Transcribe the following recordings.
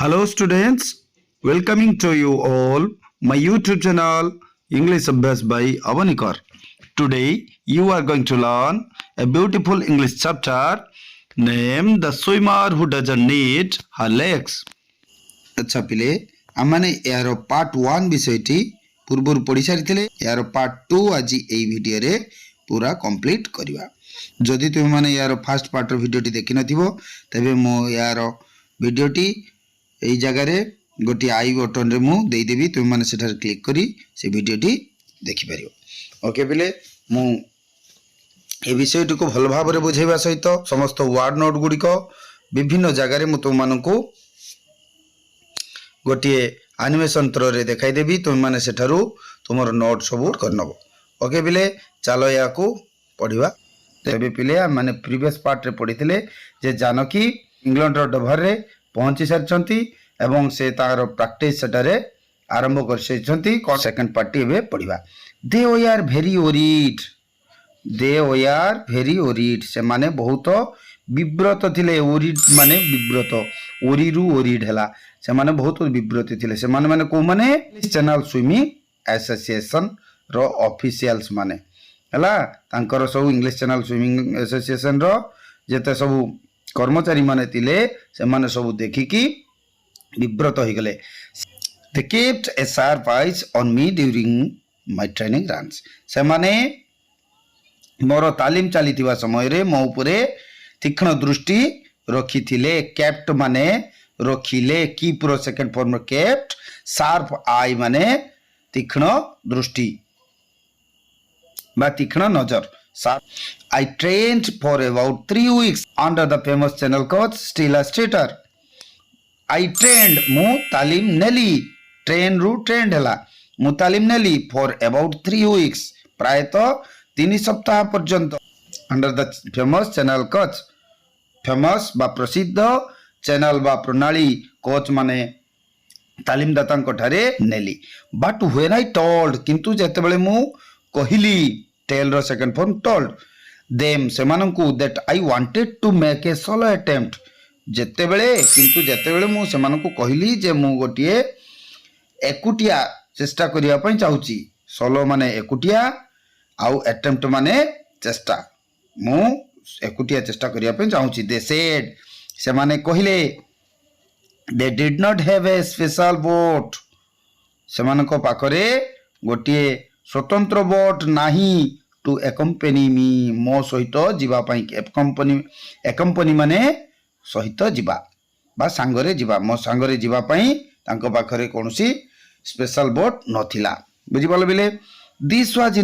Hello students, welcoming to you all my YouTube channel English Abhyas by Avanikar. Today you are going to learn a beautiful English chapter named The Swimmer Who Doesn't Need Her Legs. अच्छा पिले आमाने यार part 1 विषयटी पूर्व पढ़ी सारी यार part 2 आज এই ভিডিওরে पूरा कंप्लीट करिवा। जदि तुम माने यार फर्स्ट पार्ट भिडियोटी देखि नथिबो तबे मो यार भिडियोटी এই জায়গায় গোটি আই বটন রে মু দেই দেবি তুমি মানে সেটার ক্লিক করি সে ভিডিওটি দেখি পারিও। ওকে পিলে মু এই বিষয়টিকে ভালো ভাবে বুঝাইবা সহিত সমস্ত ওয়ার্ড নোট গুড়িক বিভিন্ন জায়গায় মু তোমানকু গোটিয়ে আনিমেশন থ্রোরে দেখাই দেবি তুমি মানে সেঠারু তোমার নোট সবু করনব। ওকে পিলে চলো ইয়াকু পড়িবা। তেবে পিলে মানে প্রিভিয়াস পার্ট রে পড়িଥିଲେ যে जानकी इंग्लैंड रो डोभर रे पहुंची सारी एवं से तार प्रैक्टिस सेटारे आरंभ कर सेकेंड पार्टी एवं पढ़ा। दे आर भेरी ओरिड से माने बहुत विव्रत थिले। ओरिड माने विव्रत ओरिरु ओरिड हैला से माने बहुत विव्रत थिले। से माने माने को माने चैनल स्विमिंग एसोसिएशन रो ऑफिशियल्स माने हैला तांकर सब इंग्लिश चैनल स्विमिंग एसोसिएशन रो जेते सब कर्मचारी माने तिले से माने सब देखिकी विव्रत हो गले। They kept A sharp eyes on me during my training runs से माने मोर तालीम चलीथिबा समय रे मो उपरे तीक्ष्ण दृष्टि रखिथिले। केप्ट माने रखिले की pro second form kept sharp eye माने तीक्ष्ण दृष्टि बा तीक्ष्ण नजर। I trained for about 3 weeks under the famous channel coach Stella Streeter. I trained मु तालीम नेली ट्रेन रू ट्रेंड हला मु तालीम नेली for about 3 weeks प्रायतः 3 सप्ताह पर्यंत under the famous channel coach famous बा प्रसिद्ध चैनल बा प्रणाली कोच माने तालीम दाता ठारे नेली। बट व्हेन I told किंतु जेते बेले मु कहिली टेल रो सेकंड फॉर्म टोल्ड देम सेमानंकु that I wanted to make a solo attempt जेते बेले किंतु जेते बेले मु सेमानंकु कहिली जे मु गोटिए एकुटिया चेष्टा करिया पई चाहूची। सोलो माने एकुटिया आउ अटेम्प्ट माने चेष्टा मु एकुटिया चेष्टा करिया पई चाहूची। दे सेड से माने कहिले they did not have a special boat सेमानको पाखरे गोटिए स्वतंत्र बोट नाही टू एकम्पनी मी मो सहित जीवा पाई एकम्पनी माने सहित जीवा बा सांगरे जीवा मो सांगरे जीवा पाई तांको पाखरे कोनोसी स्पेशल बोट नथिला। बुझि पालो बिले this was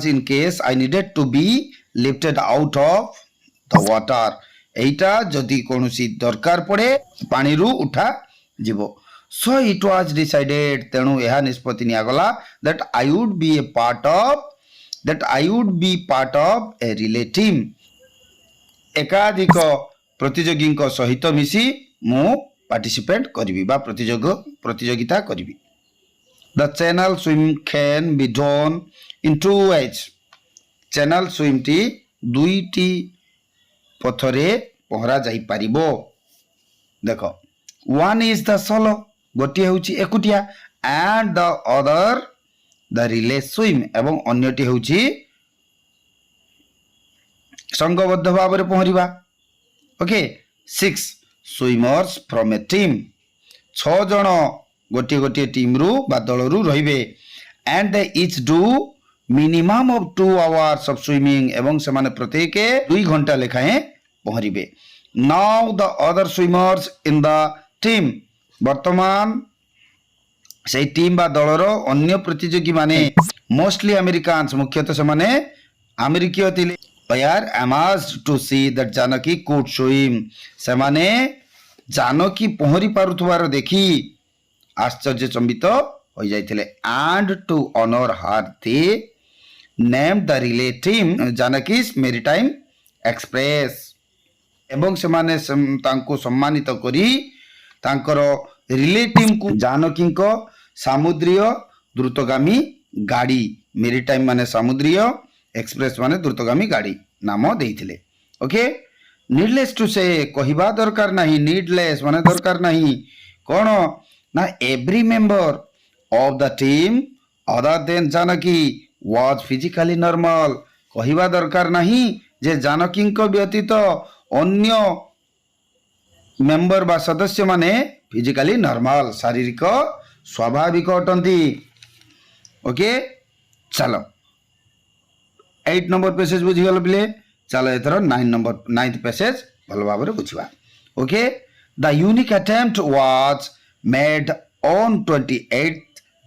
in case I needed to be lifted out of the water एटा जदी कोनोसी दरकार पड़े पानी रु उठा जीवो। So it was decided तेणु यह निष्पत्ति नियागला that I would be part of a relay team एकाधिक प्रतियोगी सहित मिसी मु पार्टिसिपेट करिवि बा प्रतियोगिता करिवि। The channel swim can be done in 2 ways channel swim T दुईटी पथरे पहरा जाई पारिबो। देखो one is the solo गोटे होची एकुटिया and the other the relay swim एवं अन्यटी होची संगबद्ध भाव में पहरिबा। Okay 6 swimmers from a team 6 जण गोटे गोटे टीम रु बा दल रु रहिबे and they each do minimum of 2 hours of swimming एवं से माने प्रत्येक 2 घंटा लेखाए पहरिबे। Now the other swimmers in the team वर्तमान से टीम बा दलर अन्य प्रतियोगी माने मोस्टली अमेरिकान्स मुख्यतः से माने अमेरिकीय थिले यार amazed to see that Janaki could swim से माने जानकी पहरी पारुथवार देखी आश्चर्यचंबित हो जाइथिले and to honour her they name the relay team Janaki's maritime express एवं से माने तांको सम्मानित करी तांकर रिले टीम को जानकी समुद्रीय द्रुतगामी गाड़ी मेरीटाइम माने समुद्रीय एक्सप्रेस माने द्रुतगामी गाड़ी नाम देइथिले। ओके needless to say କହିବା ଦରକାର ନାହିଁ, needless ମାନେ ଦରକାର ନାହିଁ କ'ଣ ନା every member of the team other than Janaki was physically normal କହିବା ଦରକାର ନାହିଁ ଯେ ଜାନକୀଙ୍କ ବ୍ୟତୀତ ଅନ୍ୟ ମେମ୍ବର ବା ସଦସ୍ୟ ମାନେ ଫିଜିକାଲି ନର୍ମାଲ ଶାରୀରିକ ସ୍ୱାଭାବିକ ଅଟନ୍ତି। ଓକେ ଚାଲ 8 ନମ୍ବର ପେସେଜ ବୁଝିଗଲ ପିଲେ। ଚାଲ ଏଥର 9th ପେସେଜ ଭଲ ଭାବରେ ବୁଝିବା। Okay the unique attempt was made on 28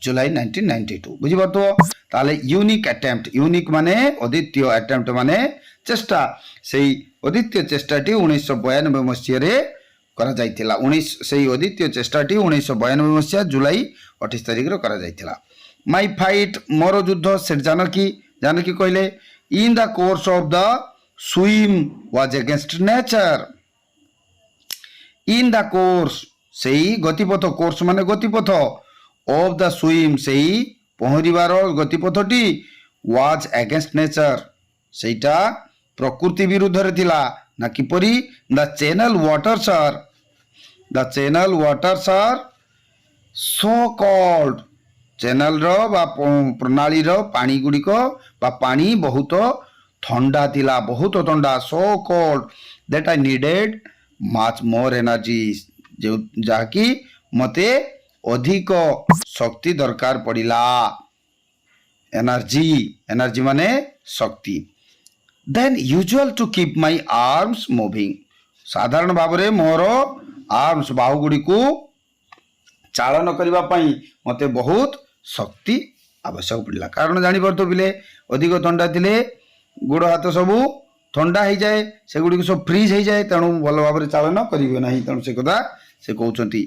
July 1992 ବୁଝିପାରୁଥିବ। ତାହେଲେ ୟୁନିକ୍ ଆଟେମ୍ପ୍ଟ, ୟୁନିକ୍ ମାନେ ଅଦ୍ୱିତୀୟ, ଆଟେମ୍ପ୍ଟ ମାନେ ଚେଷ୍ଟା, ସେଇ ଅଦ୍ୱିତୀୟ ଚେଷ୍ଟାଟି 1992 ମସିହାରେ କରାଯାଇଥିଲା। ସେଇ ଅଦ୍ୱିତୀୟ ଚେଷ୍ଟାଟି 1992 ମସିହା ଜୁଲାଇ 28 ତାରିଖରେ କରାଯାଇଥିଲା। ମାଇ ଫାଇଟ୍ ମୋର ଯୁଦ୍ଧ ସେଟ୍ ଜାନକୀ, ଜାନକୀ କହିଲେ in the course of the swim was against nature. In the course ସେଇ ଗତିପଥ, କୋର୍ସ ମାନେ ଗତିପଥ, ଅଫ୍ ଦ ସୁଇମ୍ ସେଇ ପହଁରିବାର ଗତିପଥଟି, ୱାଜ ଏଗେନ୍ଷ୍ଟ ନେଚର ସେଇଟା ପ୍ରକୃତି ବିରୁଦ୍ଧରେ ଥିଲା। ନା କିପରି? ଦ ଚ୍ୟାନେଲ ୱାଟର୍ସ ଆର୍, ଦ ଚ୍ୟାନେଲ ୱାଟର୍ସ ଆର୍ ସୋ କଲ୍ଡ, ଚ୍ୟାନେଲର ବା ପ୍ରଣାଳୀର ପାଣି ଗୁଡ଼ିକ ବା ପାଣି ବହୁତ ଥଣ୍ଡା ଥିଲା, ବହୁତ ଥଣ୍ଡା। So cold that I needed much more energy, ଯାହାକି ମୋତେ ଅଧିକ ଶକ୍ତି ଦରକାର ପଡ଼ିଲା। ଏନର୍ଜି, ଏନର୍ଜି ମାନେ ଶକ୍ତି। Then usual to keep my arms moving, ସାଧାରଣ ଭାବରେ ମୋର ଆର୍ମସ୍ ବାହୁଗୁଡ଼ିକୁ ଚାଳନ କରିବା ପାଇଁ ମୋତେ ବହୁତ ଶକ୍ତି ଆବଶ୍ୟକ ପଡ଼ିଲା। କାରଣ ଜାଣିପାରୁଥିବ ପିଲେ ଅଧିକ ଥଣ୍ଡା ଥିଲେ ଗୋଡ଼ ହାତ ସବୁ ଥଣ୍ଡା ହେଇଯାଏ, ସେଗୁଡ଼ିକୁ ସବୁ ଫ୍ରିଜ୍ ହେଇଯାଏ, ତେଣୁ ଭଲ ଭାବରେ ଚାଳନ କରିବେ ନାହିଁ, ତେଣୁ ସେ କଥା ସେ କହୁଛନ୍ତି।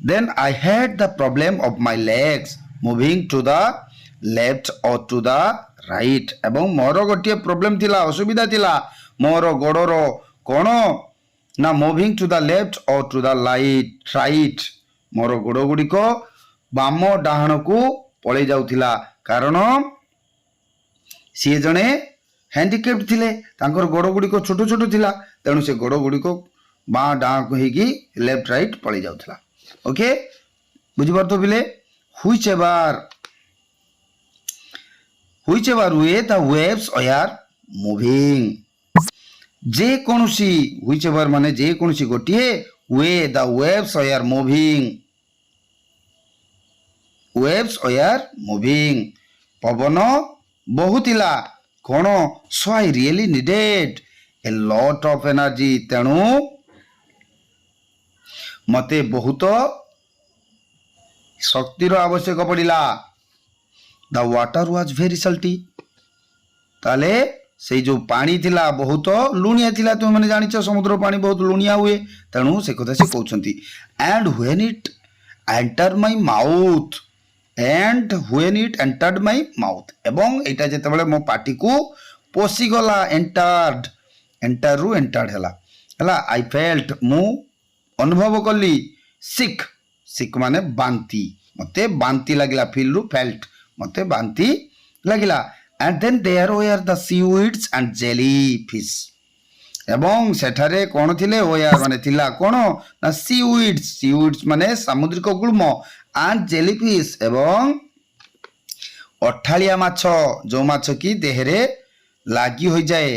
ଦେନ୍ I had the problem of my legs moving to the left or to the right, ଏବଂ ମୋର ଗୋଟିଏ ପ୍ରୋବ୍ଲେମ୍ ଥିଲା, ଅସୁବିଧା ଥିଲା ମୋର ଗୋଡ଼ର କ'ଣ ନା moving to the left or to the right, ମୋର ଗୋଡ଼ ଗୁଡ଼ିକ ବାମ ଡାହାଣକୁ ପଳେଇ ଯାଉଥିଲା। କାରଣ ସିଏ ଜଣେ ହ୍ୟାଣ୍ଡିକ୍ୟାପ୍ଟ ଥିଲେ, ତାଙ୍କର ଗୋଡ଼ ଗୁଡ଼ିକ ଛୋଟ ଛୋଟ ଥିଲା, ତେଣୁ ସେ ଗୋଡ଼ ଗୁଡ଼ିକ ବାଁ ଡାହାଣକୁ ହେଇକି ଲେଫ୍ଟ ରାଇଟ୍ ପଳେଇ ଯାଉଥିଲା। ଓକେ ବୁଝିପାରୁଥିବ ପିଲେ। Whichever way the waves were moving, ଯେକୌଣସି, ହୁଇଚ୍ ଏଭର୍ ମାନେ ଯେକୌଣସି ଗୋଟିଏ, way the waves were moving, waves were moving ପବନ ବହୁଥିଲା କ'ଣ, so I really needed a lot of energy, ତେଣୁ ମୋତେ ବହୁତ ଶକ୍ତିର ଆବଶ୍ୟକ ପଡ଼ିଲା। The water was very salty, ତାହେଲେ ସେଇ ଯେଉଁ ପାଣି ଥିଲା ବହୁତ ଲୁଣିଆ ଥିଲା, ତୁମେମାନେ ଜାଣିଛ ସମୁଦ୍ର ପାଣି ବହୁତ ଲୁଣିଆ ହୁଏ, ତେଣୁ ସେ କଥା ସେ କହୁଛନ୍ତି। And when it enter my mouth, and when it entered my mouth, ଏବଂ ଏଇଟା ଯେତେବେଳେ ମୋ ପାଟିକୁ ପଶିଗଲା, entered, enter ରୁ entered ହେଲା, I felt ମୁଁ ଅନୁଭବ କଲି, sick ମାନେ ବାନ୍ତି, ମୋତେ ବାନ୍ତି ଲାଗିଲା, feel ରୁ felt ମୋତେ ବାନ୍ତି ଲାଗିଲା। and then there were the seaweeds and jellyfish, ଏବଂ ସେଠାରେ କ'ଣ ଥିଲେ, were ମାନେ ଥିଲା କ'ଣ ନା seaweeds ମାନେ ସାମୁଦ୍ରିକ ଗୁଳ୍ମ, and jellyfish ଏବଂ ଅଠାଳିଆ ମାଛ, ଯେଉଁ ମାଛ କି ଦେହରେ ଲାଗି ହୋଇଯାଏ,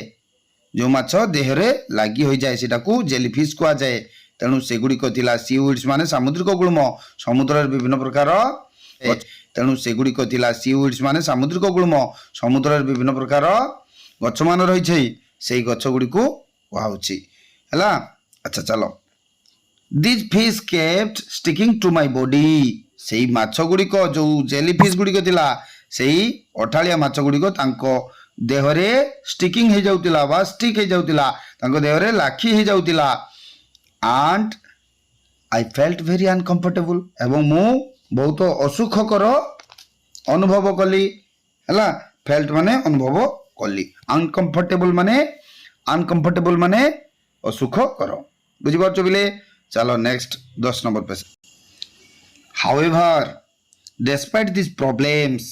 ଯେଉଁ ମାଛ ଦେହରେ ଲାଗି ହୋଇଯାଏ ସେଟାକୁ ଜେଲିଫିସ୍ କୁହାଯାଏ। ତେଣୁ ସେଗୁଡ଼ିକ ଥିଲା ସିଉଇଡ୍ସ ମାନେ ସାମୁଦ୍ରିକ ଗୁଳ୍ମ, ସମୁଦ୍ରରେ ବିଭିନ୍ନ ପ୍ରକାର, ତେଣୁ ସେଗୁଡ଼ିକ ଥିଲା ସିଉଇଡ୍ସ ମାନେ ସାମୁଦ୍ରିକ ଗୁଳ୍ମ, ସମୁଦ୍ରରେ ବିଭିନ୍ନ ପ୍ରକାର ଗଛମାନ ରହିଛି, ସେଇ ଗଛ ଗୁଡ଼ିକୁ କୁହାଉଛି ହେଲା। ଆଚ୍ଛା ଚାଲ, this fish kept sticking to my body, ସେଇ ମାଛ ଗୁଡ଼ିକ ଯେଉଁ ଜେଲିଫିସ୍ ଗୁଡ଼ିକ ଥିଲା, ସେଇ ଅଠାଳିଆ ମାଛ ଗୁଡ଼ିକ ତାଙ୍କ ଦେହରେ ଷ୍ଟିକିଂ ହେଇଯାଉଥିଲା ବା ଷ୍ଟିକ୍ ହେଇଯାଉଥିଲା, ତାଙ୍କ ଦେହରେ ଲାଖି ହେଇଯାଉଥିଲା। And I felt very uncomfortable, ଏବଂ ମୁଁ ବହୁତ ଅସୁଖକର ଅନୁଭବ କଲି ହେଲା। ଫେଲ୍ଟ ମାନେ ଅନୁଭବ କଲି, ଅନକମ୍ଫର୍ଟେବୁଲ ମାନେ ଅସୁଖକର, ବୁଝିପାରୁଛ ବିଲେ। ଚାଲ next 10 number page. However despite this problems,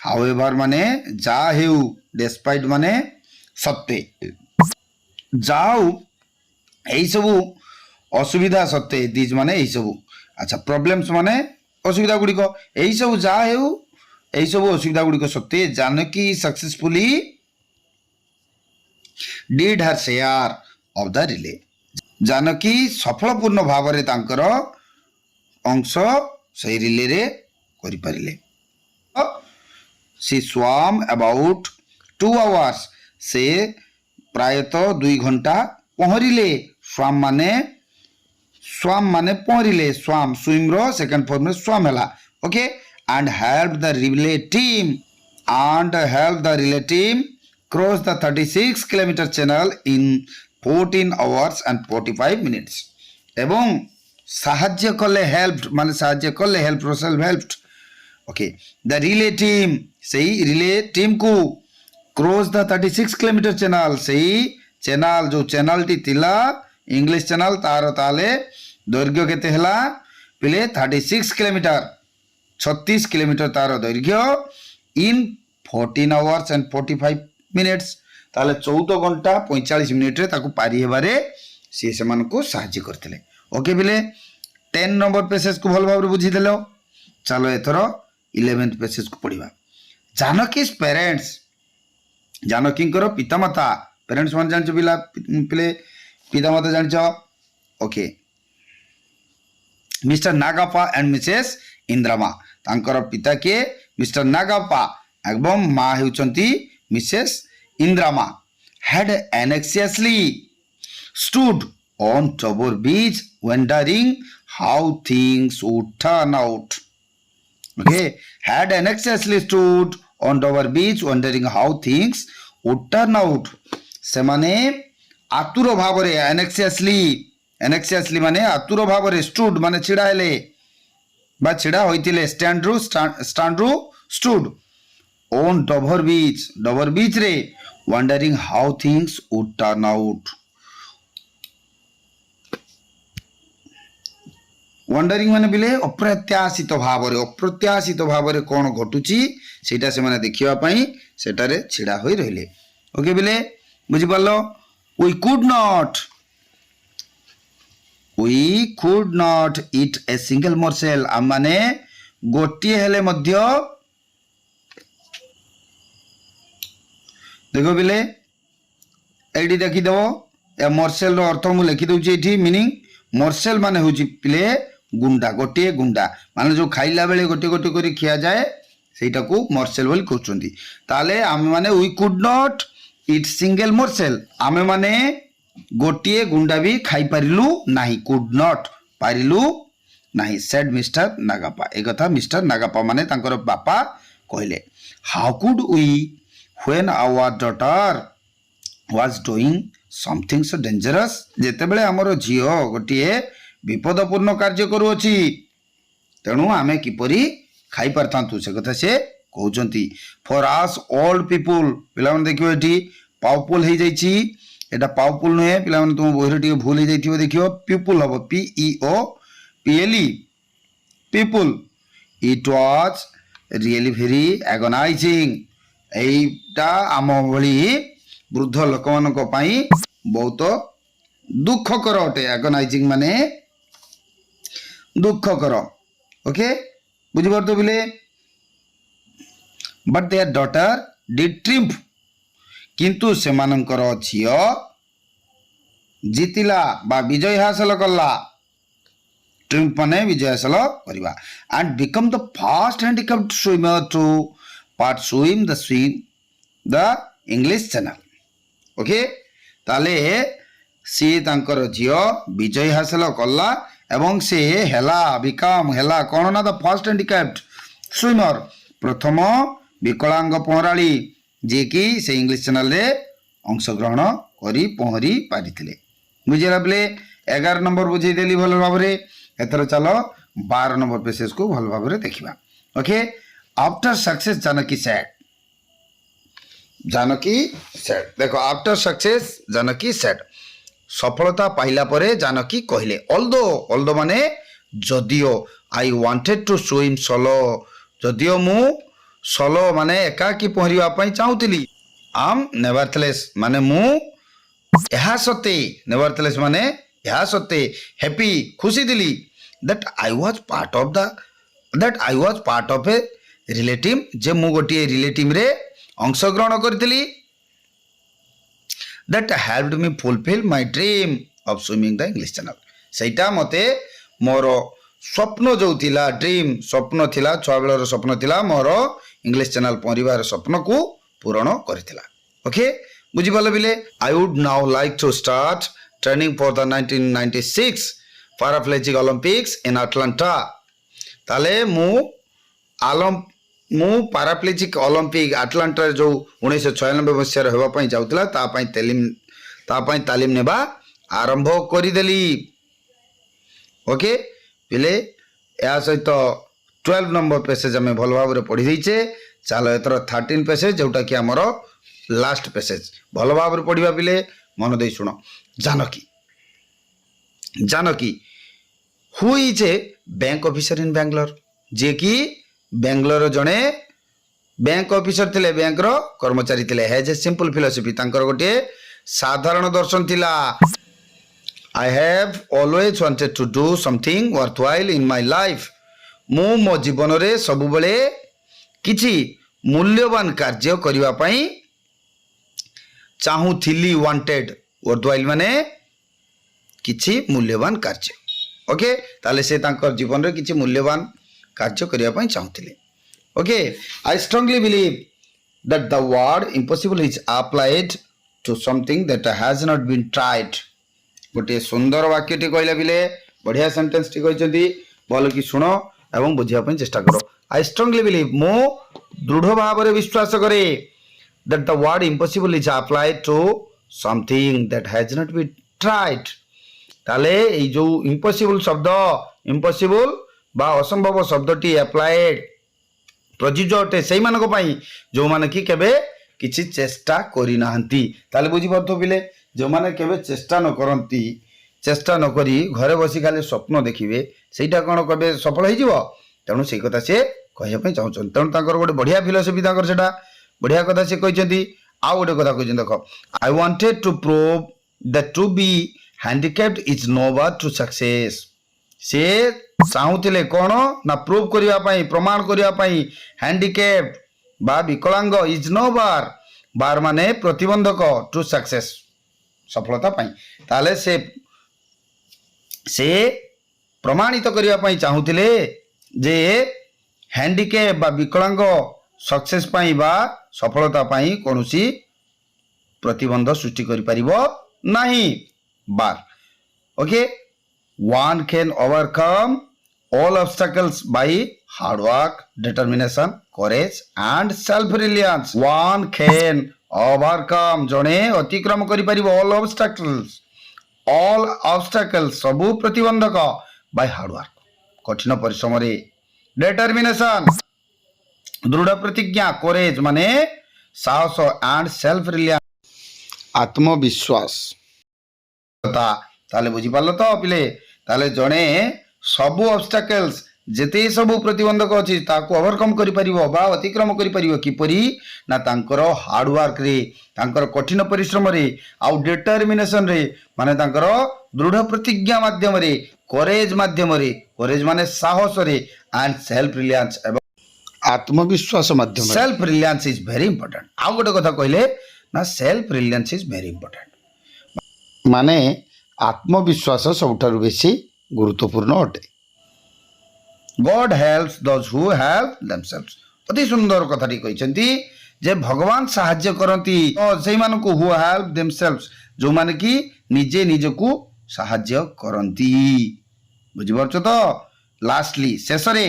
however ମାନେ ଯାହା ହେଉ, ଡେସ୍ପାଇଟ୍ ମାନେ ସତ୍ତ୍ୱେ, যাও এই সবু অসুবিধা সত্ত্বে দিজ মানে এই সবু আচ্ছা প্রবলেমস মানে অসুবিধা গুড়িক এই সবু যা হেউ এই সবু অসুবিধা গুড়িক সত্ত্বে Janaki successfully did her share of the relay Janaki सफलपूर्ण भाव में तांकर अंश से रिले रे करि परिले सी स्वाम अबाउट 2 आवर्स से प्रायतः 2 घंटा पहरिले स्वाम माने पहरिले स्वाम स्विम रो सेकंड फॉर्म में स्वाम हला okay and help the relay team cross the 36 kilometre channel in 14 hours and 45 minutes एवं साहाଯ୍य कले हेल्प माने साहाଯ୍य कले help self helped okay the relay team सही रिले टीम को क्रॉस द 36 किलोमीटर चैनल सही चैनल जो चैनल टी तिला English channel तार ताले दैर्घ्य केते हला पिले 36 किलोमीटर 36 किलोमीटर तार दैर्घ्य इन 14 आवर्स एंड 45 मिनिट्स ताले 14 घंटा 45 मिनिट रे ताको पारी हेबारे सी सेमान को सहायता करथिले ओके बिले 10 नंबर पेसेज को भल भाव बुझी देलो चलो एथरो 11th पेसेज को पढ़िबा जानकी's पेरेंट्स जानकींकर पितामाता पेरेंट्स मान जानछ बिला पिले पितामाता जानछ ओके मिस्टर नागापा एंड मिसेस इंद्रमा तांकर पिता के मिस्टर नागापा एवं मां हेउचंती Mrs इंद्रमा had anxiously stood on Tabor beach wondering how things would turn out. Okay, had anxiously stood on Tabor beach wondering how things would turn out. semane आतुर भाव रे anxiously माने आतुर भाव रे stood माने छिड़ा हेले बा छिड़ा होइतिले stand रू stood on Dover beach रे wondering how things would turn out. wondering माने बिले अप्रत्याशित भाव रे कोन घटुची सेटा से माने देखिबा पई सेटा रे छिड़ा होई रहले ओके बिले बुझि पालो we could not eat a single morsel माने गोटी हेले मध्य देखो बिले एडी देखि दो ए मोर्सेल रो अर्थ मु लिखि दउची एठी मीनिंग मोर्सेल माने होची पिले गुंडा गोटे गुंडा माने जो खाइला बेले गोटे गोटे करी खिया जाए सेटा को मोर्सेल बोल कहउचंती ताले आमे माने we could not eat single morsel आमे माने गोटे गुंडा भी खाई परिलु नाही कुड नॉट परिलु नाही सेड मिस्टर नागापा ए कथा मिस्टर नागापा माने तांकर बापा कहले how could we when our daughter was doing something so dangerous जेते बेले हमरो झियो गोटिए विपदपूर्ण कार्य करू अछि तेणु आमे किपरि खाई परतांतु से कथा से कहउचंती फॉर अस ओल्ड पीपल पिला मन देखियो एठी पावरफुल हे जाई छी एटा पावरफुल नहे पिला मन तुम बोहरे टिके भूल हे जाइथिबो देखियो पीपल हबो P E O P L E people it was really very agonising एटा आम भली वृद्ध लोक मान बहुत दुखकर अटे एगोनाइजिंग माने दुखकर ओके बुझिपार तो बिले but there daughter did triumph किंतु सेमानंकर झियो जीतिला बा विजय हासिल कला ट्रिम्फ माने विजय हासिल करवा and become the first handicapped swimmer to part swim the English channel okay ताले सी तांकर झियो विजय हासिल कला एवं से हेला बिकम हेला कोन ना द फर्स्ट हैंडिकैप्ड स्विमर प्रथम विकलांग पहराली जे कि से इंग्लिश चैनल रे अंशग्रहण करी पहरी पारिथिले बुझिला बले 11 नंबर बुझी देली भल भाव रे एतर चलो 12 नंबर पेसेज को भल भाव रे देखिबा okay after success Janaki said देखो आफ्टर सक्सेस जानकी सेड सफलता पाइला परे जानकी कहले ऑल्दो माने जदियो I wanted to swim solo जदियो मु सोलो माने एकाकी पहरिवा पई चाहुतिली आम नेवरथलेस माने मु ଏହା ସତ୍ତ୍ୱେ ନେଭରଥଲେସ୍ ମାନେ ଏହା ସତ୍ତ୍ୱେ ହ୍ୟାପି ଖୁସି ଥିଲି that I was part of a relative ଯେ ମୁଁ ଗୋଟିଏ ରିଲେଟିଭରେ ଅଂଶଗ୍ରହଣ କରିଥିଲି that helped me fulfill my dream of swimming the English Channel ସେଇଟା ମୋତେ ମୋର ସ୍ୱପ୍ନ ଯେଉଁ ଥିଲା ଡ୍ରିମ୍ ସ୍ୱପ୍ନ ଥିଲା ଛୁଆବେଳର ସ୍ୱପ୍ନ ଥିଲା ମୋର ଇଂଲିଶ ଚ୍ୟାନେଲ ପହଁରିବାର ସ୍ୱପ୍ନକୁ ପୂରଣ କରିଥିଲା ଓକେ ବୁଝିପାରିଲ ବିଲେ I would now like to start training for the 1996 Paraplegic Olympics in Atlanta ତାହେଲେ ମୁଁ ପାରାପ୍ଲେଜିକ୍ ଅଲିମ୍ପିକ୍ ଆଟଲାଣ୍ଟାରେ ଯେଉଁ 1996 ମସିହାରେ ହେବା ପାଇଁ ଯାଉଥିଲା ତା ପାଇଁ ତାଲିମ ନେବା ଆରମ୍ଭ କରିଦେଲି ଓକେ ପିଲେ ଏହା ସହିତ 12 ନମ୍ବର ପେସେଜ ଆମେ ଭଲ ଭାବରେ ପଢ଼ି ଦେଇଛେ ଚାଲ ଏଥର 13 ପେସେଜ ଯେଉଁଟାକି ଆମର ଲାଷ୍ଟ ପେସେଜ ଭଲ ଭାବରେ ପଢ଼ିବା ପିଲେ ମନ ଦେଇ ଶୁଣ Janaki who is a bank officer in Bangalore ଯିଏକି ବାଙ୍ଗାଲୋର ଜଣେ ବ୍ୟାଙ୍କ ଅଫିସର ଥିଲେ ବ୍ୟାଙ୍କର କର୍ମଚାରୀ ଥିଲେ ହେଜ୍ ଏ ସିମ୍ପଲ ଫିଲୋସଫି ତାଙ୍କର ଗୋଟିଏ ସାଧାରଣ ଦର୍ଶନ ଥିଲା I have always wanted to do something worthwhile in my life ମୁଁ ମୋ ଜୀବନରେ ସବୁବେଳେ କିଛି ମୂଲ୍ୟବାନ କାର୍ଯ୍ୟ କରିବା ପାଇଁ ଚାହୁଁଥିଲି ୱାଣ୍ଟେଡ worthwhile ମାନେ କିଛି ମୂଲ୍ୟବାନ କାର୍ଯ୍ୟ ଓକେ ତାହେଲେ ସେ ତାଙ୍କର ଜୀବନରେ କିଛି ମୂଲ୍ୟବାନ କାର୍ଯ୍ୟ କରିବା ପାଇଁ ଚାହୁଁଥିଲେ okay I strongly believe that the word impossible is applied to something that has not been tried गोटे सुंदर वाक्यटी कहला बिले बढ़िया सेंटेंसटी कहते भल कि शुण एवं बुझा चेष्टा करो I strongly believe मो दृढ़ भाव में विश्वास करे that the word impossible is applied to something that has not been tried ताले ये जो impossible शब्द impossible बा असंभव शब्दटी applied प्रयोज्य अटे से मानक पई जो माने कि केबे किछि चेष्टा करि नाहंती ताले बुझी पड़तो बिले जो माने केबे चेष्टा न करंती चेष्टा न करी घरे बसी खाली स्वप्न देखिबे सेटा कोन केबे सफल होई जिवो तेणु से कथा से कहया पई चाहछन तेणु तांकर गोटे बढ़िया फिलोसफी तांकर सेटा बढ़िया कथा से कहचंती आ गोटे कथा कहचन देखो I wanted to prove that to be handicapped is no bar to success से चाहूतिले कोन ना प्रूव करिया पई प्रमाण करिया पई हैंडिकैप्ड बा विकलांग इज नो बार माने प्रतिबंधक टू सक्सेस सफलता पाई ताले से प्रमाणित करिया पाई चाहूतिले जे हैंडिकैप बा विकलांग सक्सेस पाई बा सफलता पाई कोनोसी प्रतिबंध सृष्टि करि परिबो नाही बार okay one can overcome all obstacles by hard work determination courage and self reliance one can overcome जने अतिक्रम करि परिबो all obstacles सबु प्रतिबंधक by hard work कठिन परिश्रम रे determination दृढ़ प्रतिज्ञा courage माने साहस and self reliance आत्मविश्वास ताले बुझी पारलो तो पिले ताले जणे सबु ऑब्स्टैकल्स जेते सबु प्रतिबंधक अछि ताको ओवरकम करि परिबो बा अतिक्रम करि परिबो किपरि ना तांकर हार्ड वर्क रे तांकर कठिन परिश्रम रे आ डिटरमिनेशन रे माने तांकर दृढ़ प्रतिज्ञा माध्यम रे करेज माने साहस रे एंड सेल्फ रिलायंस एवं आत्मविश्वास माध्यम self reliance is very important आ गोटे कथा कहले ना self reliance is very important माने आत्मविश्वास सबुठारु बेसी गुरुत्वपूर्ण अटे God helps those who help themselves अति सुंदर कथाटी कहचंती जे भगवान सहाय्य करंती सेही मानको हु हेल्प देमसेल्व्स जो माने कि निजे निजको सहाय्य करंती बुझि परछो तो लास्टली शेषरे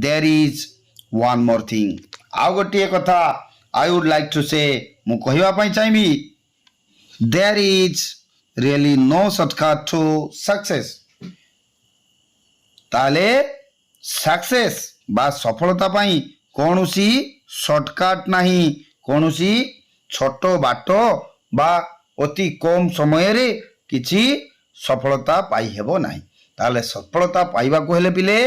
there is one more thing आ गोटे कथा आई वुड लाइक टू से मु कहिबा पई चाहबी there is really no shortcut to success ताले सक्सेस बा सफलता पाई कोनोसी शॉर्टकट नहीं कोनोसी छोटो बाटो बा अति कम समय रे किछि सफलता पाई हेबो नहीं ताले सफलता पाइबा को हेले पिले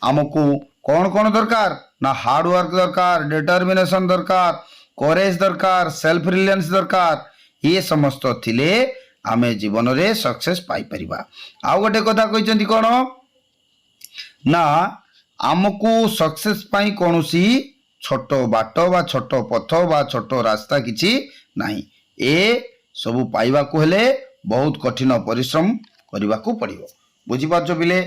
हमकु कोन कोन दरकार ना हार्ड वर्क दरकार डिटरमिनेशन दरकार करेज दरकार सेल्फ रिलायंस दरकार ये समस्त थिले आमे जीवन रे सक्सेस पाई परिबा। आउ गोटे कथा कहते कौन ना आमको सक्सेस पाई कौनसी छोट बाट बा छोट पथ बा छोट रास्ता किछि नाही। ए सबु पाइबा को हेले बहुत कठिन परिश्रम करने को पड़ो। बुझीपार पिले।